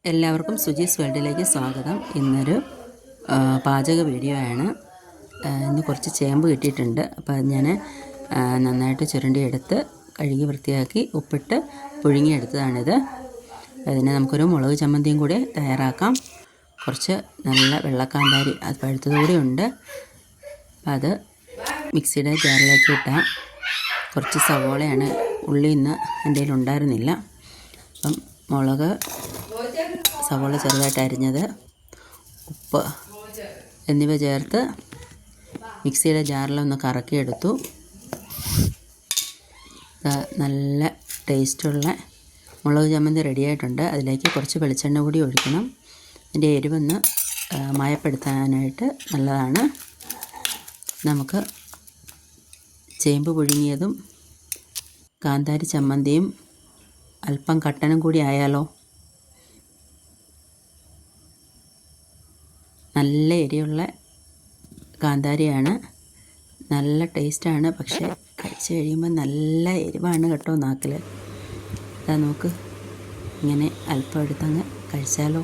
എല്ലാവർക്കും സുജീസ് വേൾഡിലേക്ക് സ്വാഗതം. ഇന്നൊരു പാചക വീഡിയോ ആണ്. ഇന്ന് കുറച്ച് ചേമ്പ് കിട്ടിയിട്ടുണ്ട്. അപ്പോൾ ഞാൻ നന്നായിട്ട് ചുരണ്ടിയെടുത്ത് കഴുകി വൃത്തിയാക്കി ഉപ്പിട്ട് പുഴുങ്ങിയെടുത്തതാണിത്. അതിന് നമുക്കൊരു മുളക് ചമ്മന്തിയും കൂടി തയ്യാറാക്കാം. കുറച്ച് നല്ല വെള്ളക്കാന്താരി അത് പഴുത്തതുകൂടി ഉണ്ട്. അത് മിക്സിയുടെ ജാറിലേക്ക് ഇട്ടാൽ കുറച്ച് സവോളയാണ്. ഉള്ളി ഇന്ന് എൻ്റെ കയ്യിൽ ഉണ്ടായിരുന്നില്ല. അപ്പം മുളക്, സവോള ചെറുതായിട്ട് അരിഞ്ഞത്, ഉപ്പ് എന്നിവ ചേർത്ത് മിക്സിയുടെ ജാറിലൊന്ന് കറക്കിയെടുത്തു. നല്ല ടേസ്റ്റുള്ള മുളക് ചമ്മന്തി റെഡിയായിട്ടുണ്ട്. അതിലേക്ക് കുറച്ച് വെളിച്ചെണ്ണ കൂടി ഒഴിക്കണം. അതിൻ്റെ എരിവൊന്ന് മയപ്പെടുത്താനായിട്ട് നല്ലതാണ്. നമുക്ക് ചേമ്പ് പുഴുങ്ങിയതും കാന്താരി ചമ്മന്തിയും അല്പം കട്ടനും കൂടി ആയാലോ. നല്ല എരിയുള്ള കാന്താരിയാണ്, നല്ല ടേസ്റ്റാണ്. പക്ഷേ കഴിച്ച് കഴിയുമ്പോൾ നല്ല എരിവാണ് കേട്ടോ നാക്കിൽ. അതാ നോക്ക്, ഇങ്ങനെ അല്പം എടുത്തങ്ങ് കഴിച്ചാലോ.